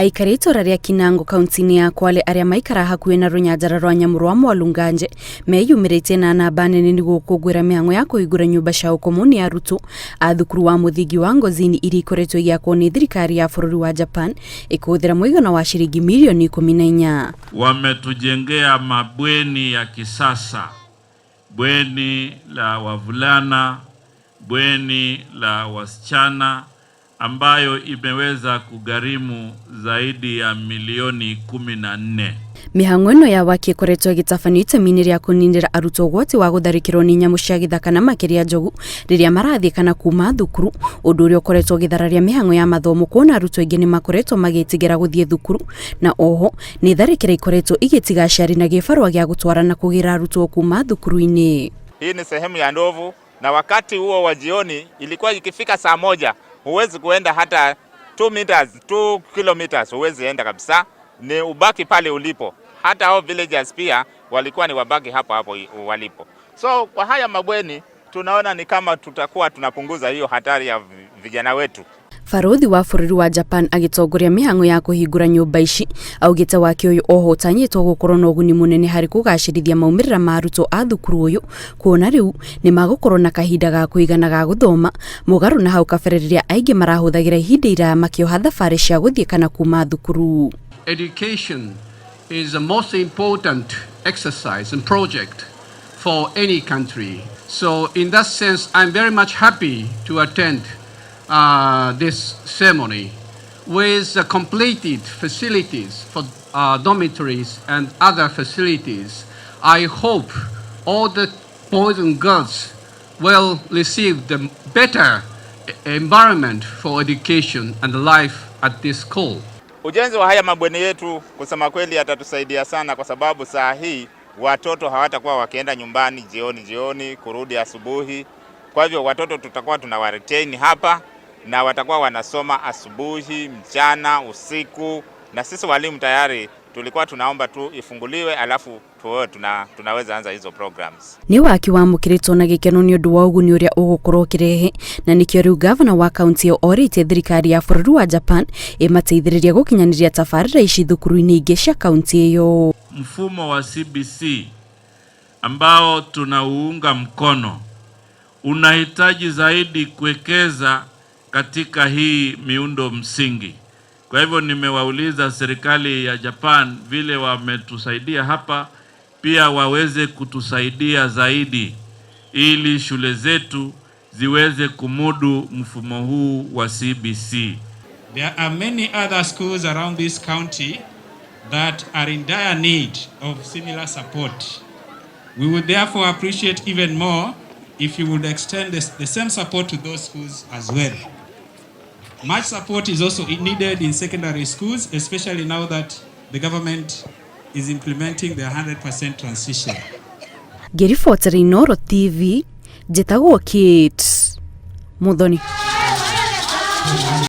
Aikari itora ria Kinango kaunti-ini ya Kwale aria maikara hakuhi na runyanjara rwa nyamu rwa Mwalunganje meyumiritie na namba nene niguo gukungwira mihango ya kuhingura nyumba cia ukomu ni arutwo a thukuru wa muthingi wa Ngozini iria ikoretwo igiakwo ni thirikari ya bururi wa Japan ikuhuthira muigana wa shilingi milioni 14. Wametujengea mabweni ya kisasa, bweni la wavulana, bweni la wasichana, ambayo imeweza kugharimu zaidi ya milioni 14. Mihango ino ya waki ikoretwo igitabanio itemi-ini ria kuninira arutwo gwoti wa gutharikirwo ni nyamu cia githaka na makiria njogu riria marathie kana kuma thukuru, undu uria ukoretwo ugithararia mihango ya mathomo kuona arutwo aingi ni makoretwo magitigira guthie thukuru, na oho ni tharikira ikoretwo igitiga aciari na gibarua gia gutwara na kugira arutwo kuma thukuru-ini. Hii ni sehemu ya ndovu, na wakati huo wa jioni ilikuwa ikifika saa 1 huwezi kuenda hata 2 kilometers, huwezi enda kabisa, ni ubaki pale ulipo. Hata hao villagers pia walikuwa ni wabaki hapo hapo walipo. So kwa haya mabweni tunaona ni kama tutakuwa tunapunguza hiyo hatari ya vijana wetu. Farodhi wa bururi wa Japan agitongoria mihango ya kuhingura nyumba ici augite waki uyu oho tanyitwo gukorwo na uguni munene hari kugacirithia maumirira ma arutwo a thukuru uyu, kuona riu ni magukorwo na kahinda ga kuigana ga guthoma mugaru na hau kabere riria aingi marahuthagira ihinda iraya makioha thabari cia guthie kana kuma thukuru. Education is the most important exercise and project for any country. So in that sense, I'm very much happy to attend this ceremony with completed facilities for dormitories and other facilities. I hope all the boys and girls will receive the better environment for education and life at this school. Ujenzi wa haya mabweni yetu kusema kweli atatusaidia sana, kwa sababu saa hii watoto hawatakuwa wakienda nyumbani jioni kurudi asubuhi. Kwa hivyo watoto tutakuwa tunawaretain hapa na watakuwa wanasoma asubuhi, mchana, usiku, na sisi walimu tayari tulikuwa tunaomba tu ifunguliwe alafu tunaweza anza hizo programs. Ni waki wa mukiritwo na gikeno ni undu wa uguni uria ugukorwo kirehe, na nikio riu governor wa county yo orite thirikari ya bururi wa Japan imateithiriria gukinyaniria tabarira ici thukuru-ini ingi cia county iyo. Mfumo wa CBC ambao tunauunga mkono unahitaji zaidi kuwekeza katika hii miundo msingi. Kwa hivyo nimewauliza serikali ya Japan vile wametusaidia hapa, pia waweze kutusaidia zaidi ili shule zetu ziweze kumudu mfumo huu wa CBC. There are many other schools around this county that are in dire need of similar support. We would therefore appreciate even more if you would extend the same support to those schools as well. Much support is also needed in secondary schools, especially now that the government is implementing the 100% transition. Ngiribotera Inooro TV, njitagwo Kate Muthoni.